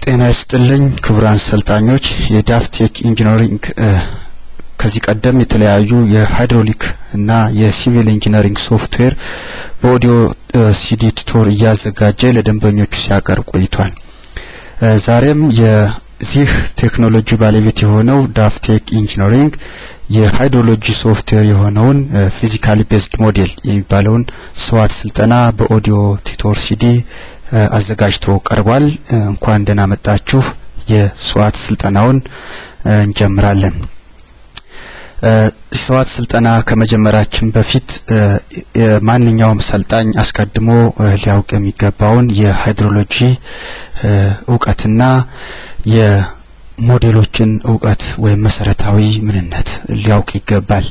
ጤና ይስጥልኝ ክቡራን ሰልጣኞች የዳፍቴክ ኢንጂነሪንግ ከዚህ ቀደም የተለያዩ የሃይድሮሊክ እና የሲቪል ኢንጂነሪንግ ሶፍትዌር በኦዲዮ ሲዲ ቱቶር ያዘጋጀ ለደንበኞቹ ሲያቀርብ ቆይቷል። ዛሬም የዚህ ቴክኖሎጂ ባለቤት የሆነው ዳፍቴክ ኢንጂነሪንግ የሃይድሮሎጂ ሶፍትዌር የሆነውን ፊዚካሊ ቤዝድ ሞዴል የሚባለውን SWAT ስልጠና በኦዲዮ ቱቶር ሲዲ አዘጋጅቶ ቀርቧል። እንኳን ደህና መጣችሁ። የSWAT ስልጠናውን እንጀምራለን። SWAT ስልጠና ከመጀመራችን በፊት ማንኛውም ሰልጣኝ አስቀድሞ ሊያውቅ የሚገባውን የሃይድሮሎጂ ዕውቀትና የሞዴሎችን ዕውቀት ወይም መሰረታዊ ምንነት ሊያውቅ ይገባል።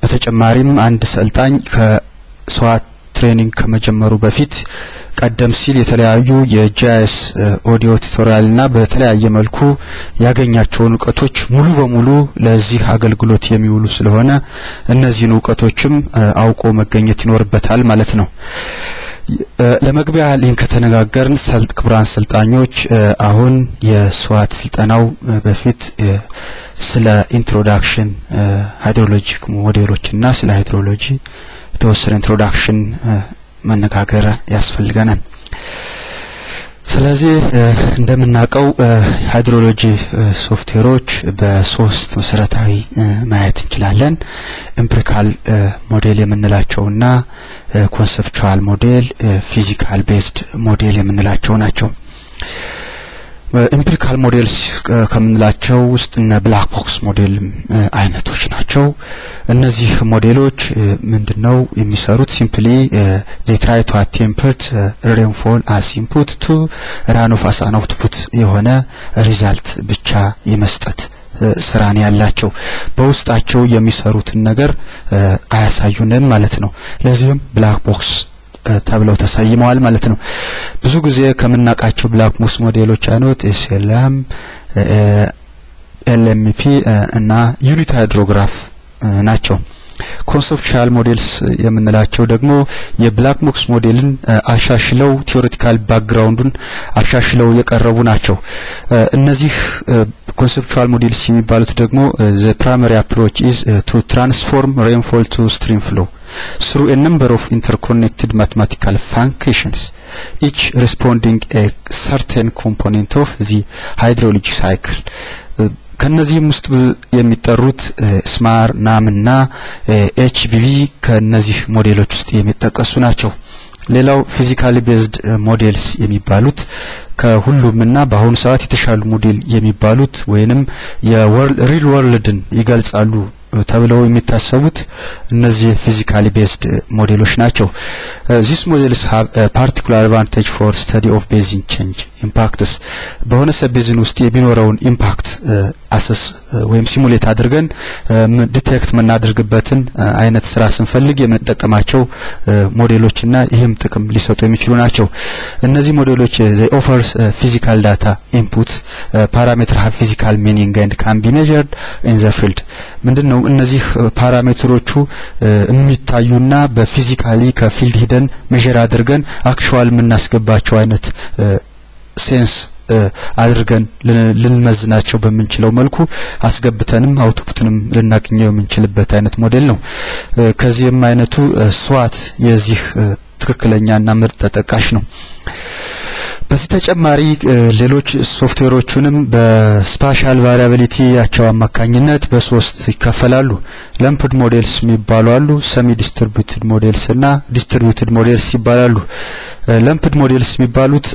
በተጨማሪም አንድ ሰልጣኝ ከSWAT ትሬኒንግ ከመጀመሩ በፊት ቀደም ሲል የተለያዩ የጂአይኤስ ኦዲዮ ቱቶሪያልና በተለያየ መልኩ ያገኛቸውን ዕውቀቶች ሙሉ በሙሉ ለዚህ አገልግሎት የሚውሉ ስለሆነ እነዚህን ዕውቀቶችም አውቆ መገኘት ይኖርበታል ማለት ነው። ለመግቢያ ሊንክ ከተነጋገርን ክቡራን ሰልጣኞች አሁን የSWAT ስልጠናው በፊት ስለ ኢንትሮዳክሽን ሃይድሮሎጂክ ሞዴሎችና ስለ ሃይድሮሎጂ የተወሰነ ኢንትሮዳክሽን መነጋገር ያስፈልገናል። ስለዚህ እንደምናውቀው ሃይድሮሎጂ ሶፍትዌሮች በሶስት መሰረታዊ ማየት እንችላለን። ኤምፒሪካል ሞዴል የምንላቸውና ኮንሰፕቹዋል ሞዴል፣ ፊዚካል ቤዝድ ሞዴል የምንላቸው ናቸው። ኤምፒሪካል ሞዴልስ ከምንላቸው ውስጥ እነ ብላክ ቦክስ ሞዴል አይነቶች ናቸው። እነዚህ ሞዴሎች ምንድነው የሚሰሩት? ሲምፕሊ they try to attempt rainfall as input to runoff as an output የሆነ ሪዛልት ብቻ የመስጠት ስራን ያላቸው በውስጣቸው የሚሰሩትን ነገር አያሳዩንም ማለት ነው። ለዚህም ብላክ ቦክስ ተብለው ተሰይመዋል ማለት ነው። ብዙ ጊዜ ከምናቃቸው ብላክ ቦክስ ሞዴሎች አይነት SLM፣ LMP እና ዩኒት ሃይድሮግራፍ ናቸው። ኮንሰፕቹዋል ሞዴልስ የምንላቸው ደግሞ የብላክ ቦክስ ሞዴልን አሻሽለው ቲዮሪቲካል ባክግራውንዱን አሻሽለው የቀረቡ ናቸው። እነዚህ conceptual models የሚባሉት ደግሞ the primary approach is to transform rainfall to stream flow through a number of interconnected mathematical functions, each responding a certain component of the hydrology cycle. ከነዚህም ውስጥ የሚጠሩት ስማር ናምና HBV ከነዚህ ሞዴሎች ውስጥ የሚጠቀሱ ናቸው። ሌላው ፊዚካሊ ቤዝድ ሞዴልስ የሚባሉት ከሁሉምና በአሁኑ ሰዓት የተሻሉ ሞዴል የሚባሉት ወይንም የሪል ወርልድን ይገልጻሉ ተብለው የሚታሰቡት እነዚህ ፊዚካሊ ቤዝድ ሞዴሎች ናቸው። these models have a particular advantage for study of basin change impacts በሆነ ሰቤዝን ውስጥ የሚኖረውን ኢምፓክት አሰስ ወይም ሲሙሌት አድርገን ዲቴክት መናደርግበትን አይነት ስራ ስንፈልግ የምንጠቀማቸው ሞዴሎችና ይህም ጥቅም ሊሰጡ የሚችሉ ናቸው። እነዚህ ሞዴሎች they offers physical data input parameter have physical meaning and can be measured in the field ምንድነው እነዚህ ፓራሜትሮቹ የሚታዩና በፊዚካሊ ከፊልድ ሂደን ሜዠር አድርገን አክቹዋል የምናስገባቸው አይነት ሴንስ አድርገን ልንመዝናቸው በመንችለው መልኩ አስገብተንም አውትፑትንም ልናገኘው የምንችልበት አይነት ሞዴል ነው። ከዚህም አይነቱ SWAT የዚህ ትክክለኛና ምርጥ ተጠቃሽ ነው። በዚህ ተጨማሪ ሌሎች ሶፍትዌሮቹንም በስፓሻል ቫሪያቢሊቲ ያቸው አማካኝነት በሶስት ይከፈላሉ። ለምፕድ ሞዴልስ የሚባሉ አሉ፣ ሰሚ ዲስትሪቢዩትድ ሞዴልስ እና ዲስትሪቢዩትድ ሞዴልስ ይባላሉ። ለምፕድ ሞዴልስ የሚባሉት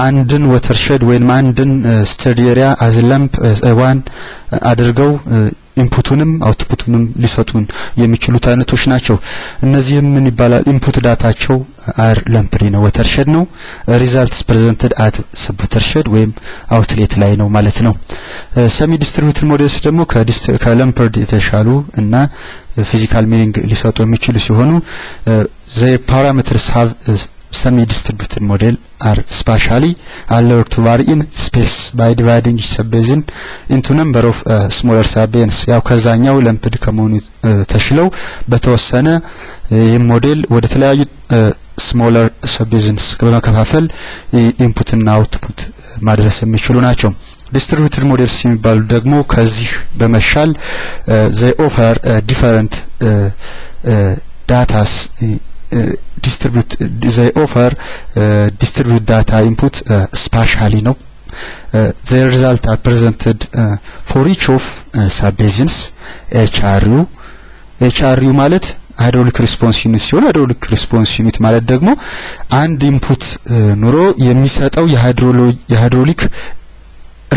አንድን ወተርሼድ ወይም አንድን ስተዲ ኤሪያ አዝ ለምፕ ዋን አድርገው ኢንፑቱንም አውትፑቱንም ሊሰጡን የሚችሉት አይነቶች ናቸው። እነዚህም ምን ይባላል? ኢንፑት ዳታቸው አር ለምፕድ ነው፣ ወተርሼድ ነው። ሪዛልትስ ፕሬዘንትድ አት ሰብ ወተርሼድ ወይም አውትሌት ላይ ነው ማለት ነው። ሰሚ ዲስትሪቢዩትድ ሞዴልስ ደግሞ ከለምፕድ የተሻሉ እና ፊዚካል ሚኒንግ ሊሰጡ የሚችሉ ሲሆኑ ዘ ፓራሜትርስ ሃቭ semi-distributed model are spatially allowed to vary in space by dividing each subbasin into number of smaller subbases ያው ከዛኛው ለምፕድ ከመሆኑ ተሽለው በተወሰነ ይህ ሞዴል ወደ ተለያዩ smaller subbasins በመከፋፈል ኢንፑት እና አውትፑት ማድረስ የሚችሉ ናቸው። ዲስትሪቢዩትድ ሞዴልስ የሚባሉ ደግሞ ከዚህ በመሻል they offer different datas they offer distribute data input spatially ነው the results are presented for each of subbasins HRU ማለት ሃይድሮሊክ ሪስፖንስ ዩኒት ሲሆን ሃይድሮሊክ ሪስፖንስ ዩኒት ማለት ደግሞ አንድ ኢንፑት ኑሮ የሚሰጠው የሃይድሮሊክ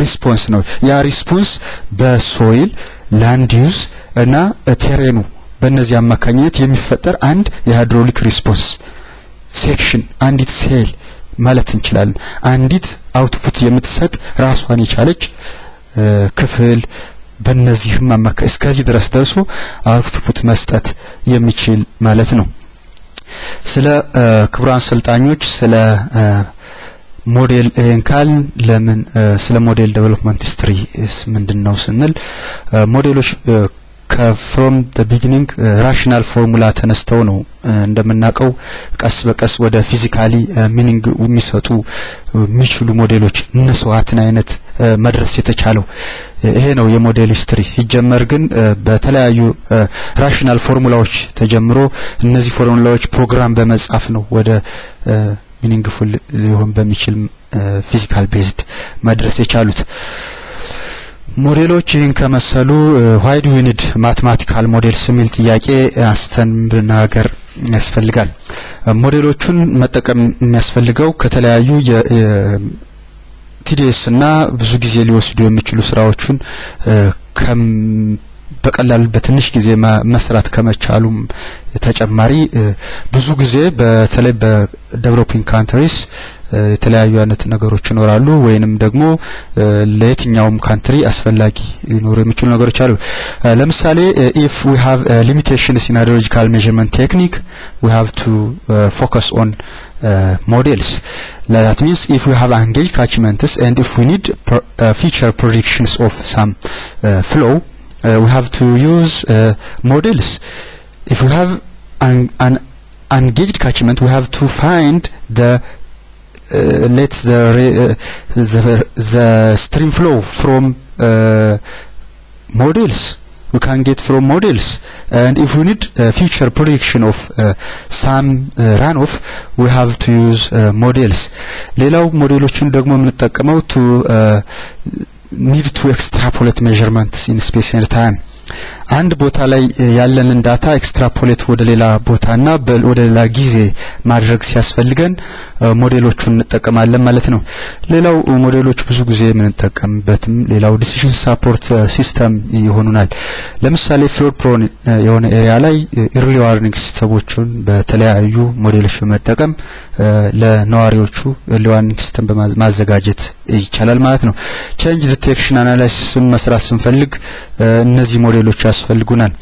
ሪስፖንስ ነው። ያ ሪስፖንስ በሶይል ላንድ ዩዝ እና ቴሬኑ በእነዚህ አማካኝነት የሚፈጠር አንድ የሃይድሮሊክ ሪስፖንስ ሴክሽን አንዲት ሴል ማለት እንችላለን። አንዲት አውትፑት የምትሰጥ ራሷን የቻለች ክፍል በእነዚህም አማካይ እስከዚህ ድረስ ደርሶ አውትፑት መስጠት የሚችል ማለት ነው። ስለ ክቡራን ሰልጣኞች ስለ ሞዴል ኤንካል ለምን ስለ ሞዴል ዴቨሎፕመንት ሂስትሪ ምንድነው ስንል ሞዴሎች from the beginning rational formula ተነስተው ነው እንደምናቀው ቀስ በቀስ ወደ ፊዚካሊ ሚኒንግ የሚሰጡ የሚችሉ ሞዴሎች እነሱዋትን አይነት መድረስ የተቻለው ይሄ ነው የሞዴል ሂስትሪ። ሲጀመር ግን በተለያዩ ራሽናል ፎርሙላዎች ተጀምሮ እነዚህ ፎርሙላዎች ፕሮግራም በመጻፍ ነው ወደ ሚኒንግፉል ሊሆን በሚችል ፊዚካል ቤዝድ መድረስ የቻሉት። ሞዴሎች ይህን ከመሰሉ why do we need mathematical models የሚል ጥያቄ አንስተን ብናገር ያስፈልጋል። ሞዴሎቹን መጠቀም የሚያስፈልገው ከተለያዩ የቲዲኤስ እና ብዙ ጊዜ ሊወስዱ የሚችሉ ስራዎችን በቀላል በትንሽ ጊዜ መስራት ከመቻሉም ተጨማሪ ብዙ ጊዜ በተለይ በዴቨሎፒንግ ካንትሪስ የተለያዩ አይነት ነገሮች ይኖራሉ ወይንም ደግሞ ለየትኛውም ካንትሪ አስፈላጊ ሊኖሩ የሚችሉ ነገሮች አሉ። ለምሳሌ if we have limitations in hydrological measurement technique we have to focus on models. That means if we have engaged catchments and if we need future predictions of some flow we have to use models. If we have an engaged catchment we have to find the the stream flow from models we can get from models, and if we need future prediction of some runoff we have to use models. ሌላው ሞዴሎችን ደግሞ የምንጠቀመው to need to extrapolate measurements in space and time. አንድ ቦታ ላይ ያለንን ዳታ ኤክስትራፖሌት ወደ ሌላ ቦታና ወደ ሌላ ጊዜ ማድረግ ሲያስፈልገን ሞዴሎቹን እንጠቀማለን ማለት ነው። ሌላው ሞዴሎች ብዙ ጊዜ የምንጠቀምበትም ሌላው ዲሲዥን ሰፖርት ሲስተም ይሆኑናል። ለምሳሌ ፍሎድ ፕሮን የሆነ ኤሪያ ላይ ኢርሊ ዋርኒንግ ሲስተሞችን በተለያዩ ሞዴሎች በመጠቀም ለነዋሪዎቹ ኢርሊ ዋርኒንግ ሲስተም በማዘጋጀት ይቻላል ማለት ነው። ቼንጅ ዲቴክሽን አናላይሲስ መስራት ስንፈልግ እነዚህ ሞዴሎች ያስፈልጉናል።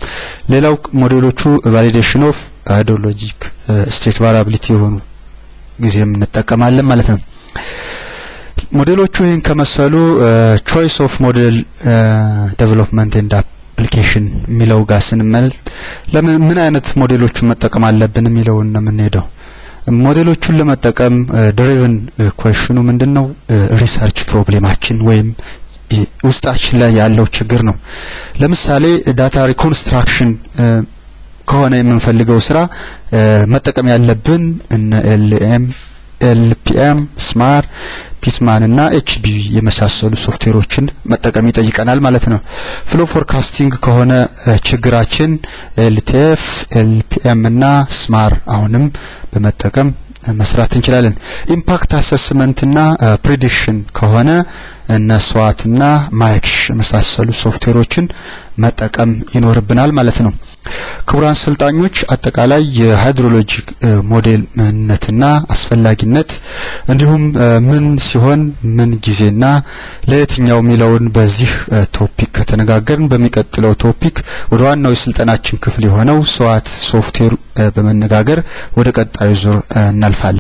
ሌላው ሞዴሎቹ ቫሊዴሽን ኦፍ ሃይድሮሎጂክ ስቴት ቫሪያቢሊቲ የሆኑ ጊዜም እንጠቀማለን ማለት ነው። ሞዴሎቹ ይህን ከመሰሉ ቾይስ ኦፍ ሞዴል ዴቨሎፕመንት ኤንድ አፕሊኬሽን ሚለው ጋር ስንመልጥ ምን አይነት ሞዴሎችን መጠቀም አለብን ሚለውን ነው የምንሄደው። ሞዴሎቹን ለመጠቀም ድሪቨን ኩዌስችኑ ምንድነው ሪሰርች ፕሮብሌማችን ወይም ውስጣችን ላይ ያለው ችግር ነው። ለምሳሌ ዳታ ሪኮንስትራክሽን ከሆነ የምንፈልገው ስራ መጠቀም ያለብን እነ LPM ስማር ፒስማን እና HB የመሳሰሉ ሶፍትዌሮችን መጠቀም ይጠይቀናል ማለት ነው። ፍሎ ፎርካስቲንግ ከሆነ ችግራችን LTF LPM እና ስማር አሁንም በመጠቀም መስራት እንችላለን። ኢምፓክት አሰስመንት እና ፕሬዲክሽን ከሆነ እነ SWAT እና ማይክሽ መሳሰሉ ሶፍትዌሮችን መጠቀም ይኖርብናል ማለት ነው። ክቡራን ሰልጣኞች አጠቃላይ የሃይድሮሎጂክ ሞዴል ምንነትና አስፈላጊነት እንዲሁም ምን ሲሆን ምን ጊዜና ለየትኛው ሚለውን በዚህ ቶፒክ ከተነጋገርን በሚቀጥለው ቶፒክ ወደ ዋናው የስልጠናችን ክፍል የሆነው SWAT ሶፍትዌር በመነጋገር ወደ ቀጣዩ ዙር እናልፋለን።